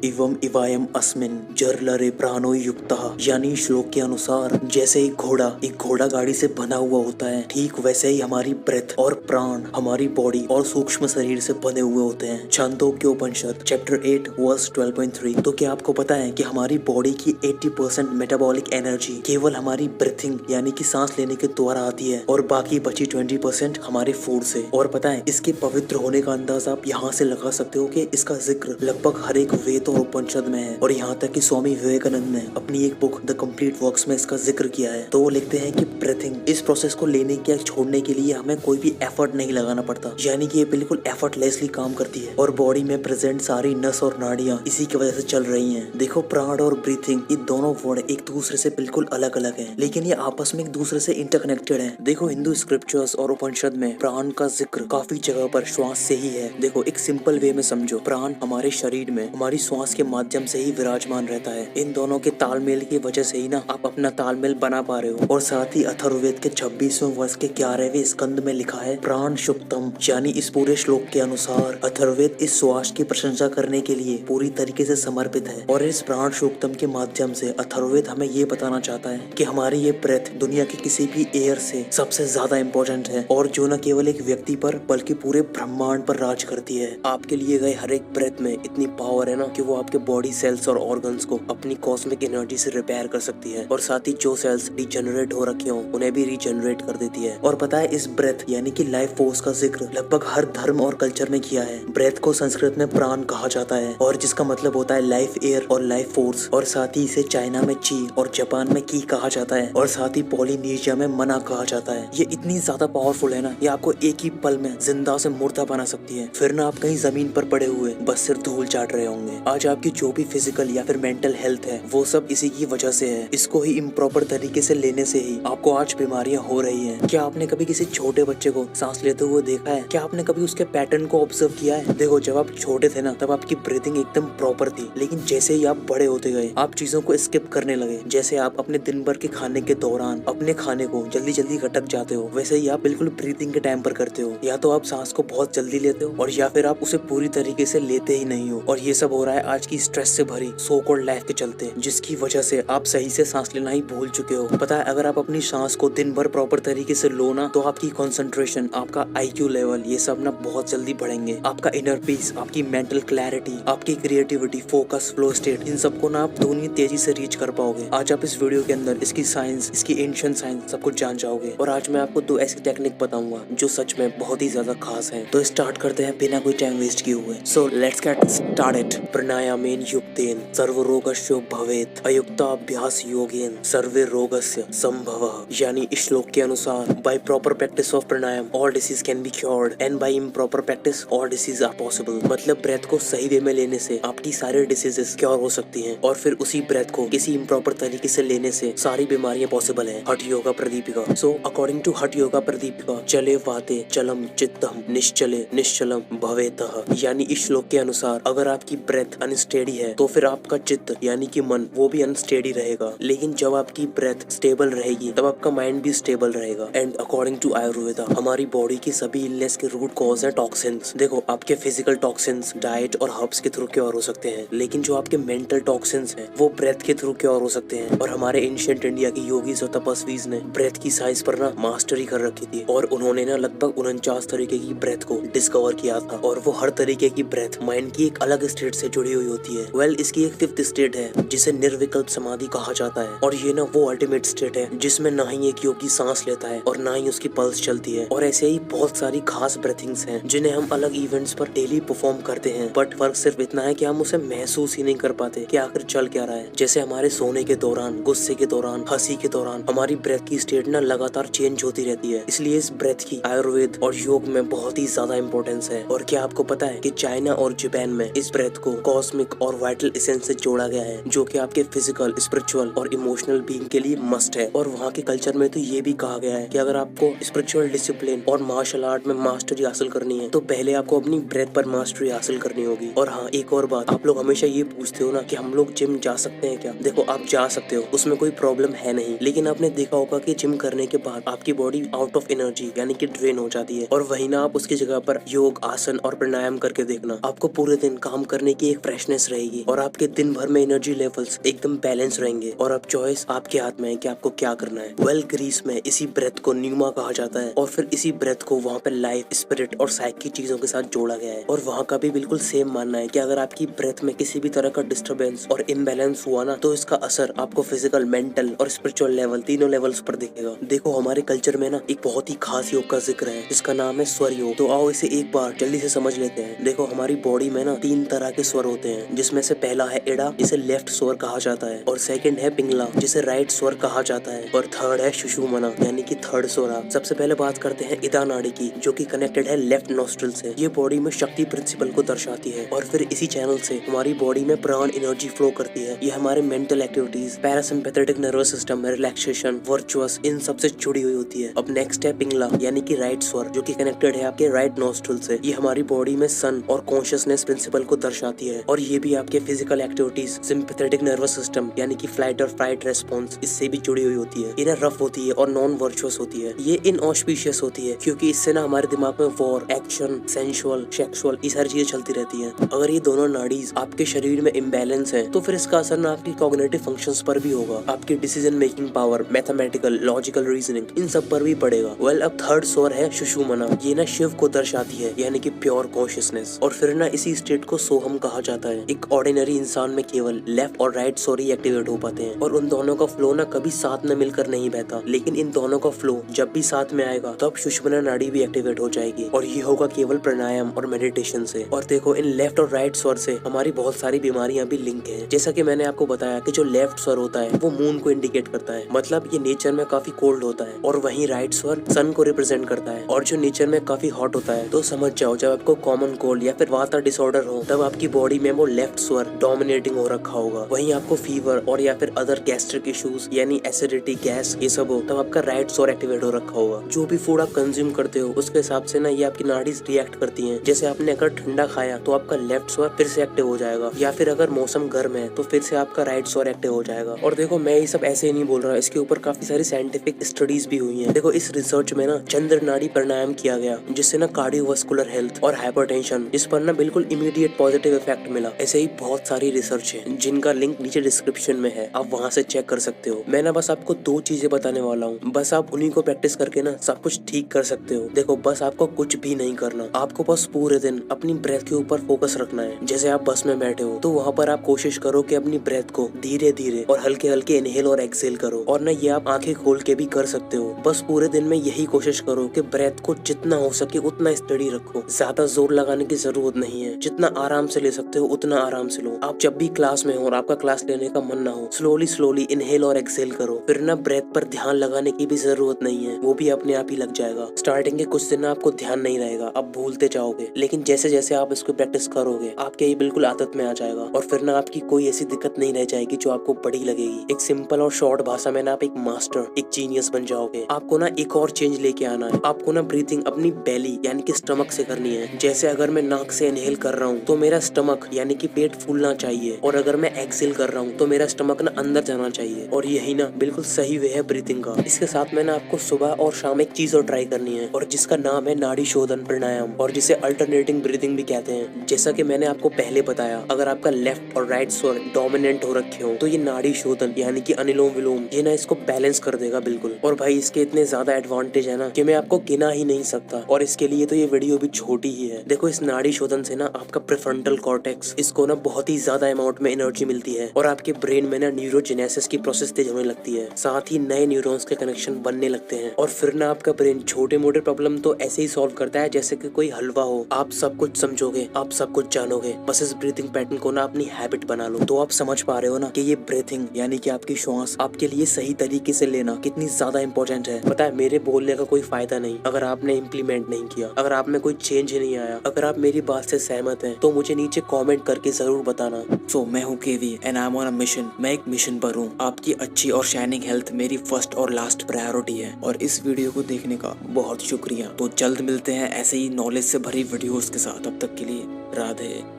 इवम इवायम अस्मिन जरलरे प्राणो युक्तः, यानी श्लोक के अनुसार जैसे एक घोड़ा गाड़ी से बना हुआ होता है, ठीक वैसे ही हमारी ब्रेथ और प्राण हमारी बॉडी और सूक्ष्म शरीर से बने हुए होते हैं। छांदोग्य उपनिषद चैप्टर 8 वर्स 12.3। तो क्या आपको पता है कि हमारी बॉडी की 80% मेटाबॉलिक एनर्जी केवल हमारी ब्रीथिंग यानी कि सांस लेने के द्वारा आती है और बाकी बची 20% हमारे फूड से। और पता है इसके पवित्र होने का अंदाज आप यहाँ से लगा सकते हो कि इसका जिक्र लगभग हर एक वेद और उपनिषद में है। और यहाँ तक कि स्वामी विवेकानंद ने अपनी एक बुक द कंप्लीट वर्क्स में इसका जिक्र किया है। तो वो लिखते हैं कि ब्रीथिंग इस प्रोसेस को लेने के छोड़ने के लिए हमें कोई भी एफर्ट नहीं लगाना पड़ता, यानी कि ये बिल्कुल एफर्टलेसली काम करती है और बॉडी में प्रेजेंट सारी नस और नाड़ियां इसी की वजह से चल रही हैं। देखो प्राण और ब्रीथिंग ये दोनों वर्ड एक दूसरे से बिल्कुल अलग अलग हैं, लेकिन ये आपस में एक दूसरे से इंटरकनेक्टेड हैं। देखो हिंदू स्क्रिप्चर्स और उपनिषद में प्राण का जिक्र काफी जगह पर श्वास से ही है। देखो एक सिंपल वे में समझो, प्राण हमारे शरीर में हमारी श्वास के माध्यम से ही विराजमान रहता है। इन दोनों के तालमेल की वजह से ही ना आप अपना तालमेल बना पा रहे हो। और साथ ही अथर्ववेद के 26वें वर्ष के 11वें स्कंद में लिखा है प्राण शुक्तम, यानी इस पूरे श्लोक के अनुसार अथर्ववेद इस श्वास की प्रशंसा करने के लिए पूरी तरीके से समर्पित है। और इस प्राण शुक्तम के माध्यम से अथर्ववेद हमें ये बताना चाहता है कि हमारी ये ब्रेथ दुनिया के किसी भी एयर से सबसे ज्यादा इम्पोर्टेंट है और जो न केवल एक व्यक्ति पर बल्कि पूरे ब्रह्मांड पर राज करती है। आपके लिए गए हर एक ब्रेथ में इतनी पावर है ना कि वो आपके बॉडी सेल्स और ऑर्गन्स को अपनी कॉस्मिक एनर्जी से रिपेयर कर सकती है और साथ ही जो सेल्स डिजेनरेट हो रखे हो उन्हें भी रीजेनरेट कर देती है। और पता है इस ब्रेथ यानी कि लाइफ फोर्स का जिक्र लगभग हर धर्म और कल्चर में किया है। ब्रेथ को संस्कृत में प्राण कहा जाता है और जिसका मतलब होता है लाइफ एयर और लाइफ फोर्स। और साथ ही इसे चाइना में ची और जापान में की कहा जाता है और साथ ही पॉलिनेशिया में मना कहा जाता है। ये इतनी ज्यादा पावरफुल है ना, ये आपको एक ही पल में जिंदा से मुर्दा बना सकती है। फिर ना आप कहीं जमीन पर पड़े हुए बस सिर्फ धूल चाट रहे होंगे। आज आपकी जो भी फिजिकल या फिर मेंटल हेल्थ है वो सब इसी की वजह से है। इसको ही इम्प्रॉपर तरीके से लेने से ही आपको आज बीमारियां हो रही हैं। क्या आपने कभी किसी छोटे बच्चे को सांस लेते हुए देखा है? क्या आपने कभी उसके पैटर्न को ऑब्जर्व किया है? देखो जब आप छोटे थे ना तब आपकी ब्रीथिंग एकदम प्रॉपर थी, लेकिन जैसे ही आप बड़े होते गए आप चीजों को स्किप करने लगे। जैसे आप अपने दिन भर के खाने के दौरान अपने खाने को जल्दी जल्दी गटक जाते हो, वैसे ही आप बिल्कुल ब्रीथिंग के टाइम पर करते हो। या तो आप सांस को बहुत जल्दी लेते हो और या फिर आप उसे पूरी तरीके से लेते ही नहीं हो। और ये सब हो रहा है आज की स्ट्रेस से भरी सो कॉल्ड लाइफ के चलते, जिसकी वजह से आप सही से सांस लेना ही भूल चुके हो। पता है अगर आप अपनी सांस को दिन भर प्रॉपर तरीके से लो ना तो आपकी कंसंट्रेशन, आपका IQ लेवल ये सब ना बहुत जल्दी बढ़ेंगे। आपका इनर पीस, आपकी मेंटल क्लैरिटी, आपकी क्रिएटिविटी, फोकस, फ्लो स्टेट, इन सबको ना आप दूनी तेजी से रीच कर पाओगे। आज आप इस वीडियो के अंदर इसकी साइंस, इसकी एंशिएंट साइंस सब कुछ जान जाओगे। और आज मैं आपको 2 ऐसी टेक्निक बताऊंगा जो सच में बहुत ही ज्यादा खास है। तो स्टार्ट करते हैं बिना कोई टाइम वेस्ट किए हुए। So let's get started. प्राणायामेन युक्तेन सर्वरोगस्य भवेत्, अयुक्ताभ्यास योगेन सर्वे रोगस्य संभवः। यानी इस श्लोक के अनुसार by proper practice of pranayama all disease can be cured and by improper practice all disease are possible. मतलब ब्रेथ को सही वे में लेने से आपकी सारी डिसीजेस क्योर हो सकती हैं और फिर उसी ब्रेथ को किसी इम्प्रॉपर तरीके से लेने से सारी बीमारियां पॉसिबल है। Hatha Yoga Pradipika. So according to Hatha Yoga Pradipika, चले वाते चलम चित्तम निश्चले निश्चलम भवेतः। यानी इस श्लोक के अनुसार अगर आपकी ब्रेथ अनस्टेडी है तो फिर आपका चित्त यानी कि मन वो भी अनस्टेडी रहेगा, लेकिन जब आपकी ब्रेथ स्टेबल रहेगी तब आपका माइंड भी स्टेबल रहेगा। एंड अकॉर्डिंग टू आयुर्वेदा हमारी बॉडी की सभी इलनेस के रूट कॉज है टॉक्सिन्स। देखो आपके फिजिकल टॉक्सिन्स डाइट और हर्ब्स के थ्रू क्योर हो सकते हैं, लेकिन जो आपके मेंटल टॉक्सिन्स हैं वो ब्रेथ के थ्रू क्योर हो सकते हैं। और हमारे एंशिएंट इंडिया की योगीज और तपस्वीज ने ब्रेथ की साइंस पर ना मास्टरी कर रखी थी और उन्होंने ना लगभग 49 तरीके की ब्रेथ को डिस्कवर किया था। और वो हर तरीके की ब्रेथ माइंड की एक अलग स्टेट से जुड़ी हुई होती है। वेल इसकी एक 5th स्टेट है जिसे निर्विकल्प समाधि कहा जाता है। और ये ना वो अल्टीमेट स्टेट है जिसमें ना ही एक योगी सांस लेता है और ना ही उसकी पल्स चलती है। और ऐसे ही बहुत सारी खास ब्रीथिंग्स हैं जिन्हें हम अलग इवेंट्स पर डेली परफॉर्म करते हैं, बट फर्क सिर्फ इतना है कि हम उसे महसूस ही नहीं कर पाते कि आखिर चल क्या रहा है। जैसे हमारे सोने के दौरान, गुस्से के दौरान, हंसी के दौरान हमारी ब्रेथ की स्टेट ना लगातार चेंज होती रहती है। इसलिए इस ब्रेथ की आयुर्वेद और योग में बहुत ही ज्यादा इंपॉर्टेंस है। और क्या आपको पता है कि चाइना और जापान में इस ब्रेथ को कॉस्मिक और वाइटल एसेंस से जोड़ा गया है, जो कि आपके फिजिकल, स्पिरिचुअल और इमोशनल बीइंग के लिए मस्ट है। और वहाँ के कल्चर में तो ये भी कहा गया है कि अगर आपको स्पिरिचुअल डिसिप्लिन और मार्शल आर्ट में मास्टरी हासिल करनी है तो पहले आपको अपनी ब्रेथ पर मास्टरी हासिल करनी होगी। और हाँ एक और बात, आप लोग हमेशा ये पूछते हो ना कि हम लोग जिम जा सकते हैं क्या? देखो आप जा सकते हो, उसमें कोई प्रॉब्लम है नहीं, लेकिन आपने देखा होगा कि जिम करने के बाद आपकी बॉडी आउट ऑफ एनर्जी यानी कि ड्रेन हो जाती है। और वही ना आप उसकी जगह पर योग, आसन और प्राणायाम करके देखना, आपको पूरे दिन काम करने की एक फ्रेशनेस रहेगी और आपके दिन भर में एनर्जी लेवल्स एकदम बैलेंस रहेंगे। और अब चॉइस आपके हाथ में है कि आपको क्या करना है। वेल, ग्रीस में इसी ब्रेथ को न्यूमा कहा जाता है और फिर इसी ब्रेथ को वहाँ पे लाइफ, स्पिरिट और साइक की चीजों के साथ जोड़ा गया है। और वहाँ का भी बिल्कुल सेम मानना है कि अगर आपकी ब्रेथ में किसी भी तरह का डिस्टर्बेंस और इम्बैलेंस हुआ ना, तो इसका असर आपको फिजिकल, मेंटल और स्पिरिचुअल लेवल, तीनों लेवल्स पर दिखेगा। देखो, हमारे कल्चर में ना एक बहुत ही खास योग का जिक्र है जिसका नाम है स्वर योग। तो आओ इसे एक बार जल्दी से समझ लेते हैं। देखो, हमारी बॉडी में ना 3 तरह के स्वर होते हैं, जिसमें से पहला है इड़ा, जिसे लेफ्ट स्वर कहा जाता है, और सेकंड है पिंगला, जिसे राइट स्वर कहा जाता है, और थर्ड है सुषुम्ना यानी कि थर्ड स्वर। सबसे पहले बात करते हैं इड़ा नाड़ी की, जो कि कनेक्टेड है लेफ्ट नोस्ट्रल से। ये बॉडी में शक्ति प्रिंसिपल को दर्शाती है और फिर इसी चैनल से हमारी बॉडी में प्राण एनर्जी फ्लो करती है। ये हमारे mental activities, parasympathetic nervous system, relaxation, virtuous, इन सब से जुड़ी हुई होती है। अब नेक्स्ट है पिंगला यानी कि राइट स्वर, जो कि कनेक्टेड है आपके राइट नोस्ट्रल से। ये हमारी बॉडी में सन और कॉन्शियसनेस प्रिंसिपल को दर्शाती है और ये भी आपके physical activities, sympathetic nervous system यानी कि फ्लाइट और फाइट रेस्पॉन्स, इससे भी जुड़ी हुई होती है। ये रफ होती है और नॉन वर्चुअस होती है। ये इनऑस्पिशियस होती है क्योंकि इससे ना हमारे दिमाग में वॉर, एक्शन, सेंसुअल, सेक्सुअल, ये सारी चीजें चलती रहती हैं। अगर ये दोनों नाड़ीज आपके शरीर में इम्बैलेंस है तो फिर इसका असर ना आपकी कॉग्निटिव फंक्शंस पर भी होगा, आपकी decision making power, mathematical, logical reasoning, इन सब पर भी पड़ेगा। वेल, अब थर्ड स्वर है सुषुम्ना। ये ना शिव को दर्शाती है यानी कि प्योर कॉन्शियसनेस। और फिर ना इसी स्टेट को सोहम कहा जाता है। एक ऑर्डिनरी इंसान में केवल लेफ्ट और राइट स्वर ही एक्टिवेट हो पाते हैं और उन दोनों का फ्लो ना कभी साथ में मिलकर नहीं बहता, लेकिन इन दोनों का फ्लो जब भी साथ में आएगा तब सुषुम्ना नाड़ी भी एक्टिवेट हो जाएगी और ये होगा केवल प्राणायाम और मेडिटेशन से। और देखो, इन लेफ्ट और राइट स्वर से हमारी बहुत सारी बीमारियां भी लिंक है। जैसा कि मैंने आपको बताया कि जो लेफ्ट स्वर होता है वो मून को इंडिकेट करता है, मतलब ये नेचर में काफी कोल्ड होता है, और वहीं राइट स्वर सन को रिप्रेजेंट करता है। और जो नेचर में काफी हॉट होता है, तो समझ जाओ जब आपको कॉमन कोल्ड या फिर वाता डिसऑर्डर हो तब आपकी बॉडी में वो लेफ्ट स्वर डोमिनेटिंग हो रखा होगा। वहीं आपको फीवर और या फिर अदर गैस्ट्रिक इश्यूज यानी एसिडिटी, गैस, ये सब हो तब आपका राइट स्वर एक्टिवेट हो रखा होगा। जो भी फूड आप कंज्यूम करते हो उसके हिसाब से ना ये आपकी नाड़ीज रिएक्ट करती हैं। जैसे आपने अगर ठंडा खाया तो आपका लेफ्ट स्वर फिर से एक्टिव हो जाएगा, या फिर अगर मौसम गर्म है तो फिर से आपका राइट स्वर एक्टिव हो जाएगा। और देखो, मैं ये सब ऐसे ही नहीं बोल रहा, इसके ऊपर काफी सारी साइंटिफिक स्टडीज भी हुई हैं। देखो, इस रिसर्च में ना चंद्र नाड़ी प्राणायाम किया गया जिससे ना कार्डियोवास्कुलर हेल्थ और हाइपरटेंशन, इस पर ना बिल्कुल इमीडिएट पॉजिटिव इफेक्ट मिला। ऐसे ही बहुत सारी रिसर्च है जिनका लिंक नीचे डिस्क्रिप्शन में है, आप वहाँ से चेक कर सकते हो। मैं ना बस आपको 2 चीजें बताने वाला हूँ, बस आप उन्हीं को प्रैक्टिस करके ना सब कुछ ठीक कर सकते हो। देखो, बस आपको कुछ भी नहीं करना, आपको बस पूरे दिन अपनी ब्रेथ के ऊपर फोकस रखना है। जैसे आप बस में बैठे हो तो वहाँ पर आप कोशिश करो कि अपनी ब्रेथ को धीरे धीरे और हल्के हल्के इनहेल और एक्सहेल करो, और ना ये आप आंखें खोल के भी कर सकते हो। बस पूरे दिन में यही कोशिश करो कि ब्रेथ को जितना हो सके उतना स्टडी रखो। ज्यादा जोर लगाने की जरूरत नहीं है, जितना आराम से ले सकते हो उतना आराम से लो। आप जब भी क्लास में हो और आपका क्लास लेने का मन ना हो, स्लोली इनहेल और एक्सहेल करो। फिर ना ब्रेथ पर ध्यान लगाने की भी जरूरत नहीं है, वो भी अपने आप ही लग जाएगा। स्टार्टिंग के कुछ दिन आपको ध्यान नहीं रहेगा, आप भूलते जाओगे, लेकिन जैसे जैसे आप इसको प्रैक्टिस करोगे आपके ये बिल्कुल आदत में आ जाएगा और फिर ना आपकी कोई ऐसी दिक्कत नहीं रह जाएगी जो आपको बड़ी लगेगी। एक सिंपल और शॉर्ट भाषा में ना आप एक मास्टर, एक जीनियस बन जाओगे। आपको ना एक और चेंज लेके आना है। आपको ना ब्रीथिंग अपनी बेली यानी कि स्टमक से करनी है। जैसे अगर मैं नाक से इनहेल कर रहा हूँ तो मेरा स्टमक यानी कि पेट फूलना चाहिए, और अगर मैं एक्सहेल कर रहा हूँ तो मेरा स्टमक ना अंदर जाना चाहिए। और यही ना बिल्कुल सही वे है ब्रीथिंग का। इसके साथ में ना आपको सुबह और शाम एक चीज और ट्राई करनी है, और जिसका नाम है नाड़ी शोधन प्राणायाम, और जिसे अल्टरनेटिंग ब्रीथिंग भी कहते हैं। जैसा कि मैंने आपको पहले बताया, अगर आपका लेफ्ट और राइट स्वर डोमिनेंट हो रखे हो तो ये नाड़ी शोधन यानी कि अनुलोम विलोम ये ना इसको बैलेंस कर देगा बिल्कुल। और भाई, इसके इतने ज्यादा एडवांटेज है ना कि मैं आपको गिना ही नहीं सकता, और इसके लिए तो ये वीडियो भी छोटी ही है। देखो, इस नाड़ी शोधन से ना आपका प्रीफ्रंटल कॉर्टेक्स, इसको ना बहुत ही ज्यादा अमाउंट में एनर्जी मिलती है, और आपके ब्रेन में ना न्यूरोजेनेसिस की प्रोसेस तेज होने लगती है। साथ ही नए न्यूरॉन्स के कनेक्शन बनने लगते हैं, और फिर ना आपका ब्रेन छोटे मोटे प्रॉब्लम तो ऐसे ही सॉल्व करता है जैसे कि कोई हलवा हो। आप सब कुछ समझोगे, आप सब कुछ जानोगे, बस इस ब्रीथिंग पैटर्न को ना अपनी हैबिट बना लो। तो आप समझ पा रहे हो ना कि ये ब्रीथिंग यानी कि आपकी श्वास आपके लिए सही तरीके से लेना कितनी ज्यादा इंपॉर्टेंट है। पता है, मेरे बोलने का कोई फायदा नहीं अगर आपने इम्प्लीमेंट नहीं किया, अगर आप में कोई चेंज नहीं आया। अगर आप मेरी बात से सहमत हैं तो मुझे नीचे कमेंट करके जरूर बताना। सो मैं हूँ KV and I am on a mission. मैं एक मिशन पर हूँ। आपकी अच्छी और शाइनिंग हेल्थ मेरी फर्स्ट और लास्ट प्रायोरिटी है, और इस वीडियो को देखने का बहुत शुक्रिया। तो जल्द मिलते हैं ऐसे ही नॉलेज से भरी वीडियोस के साथ। तब तक के लिए राधे।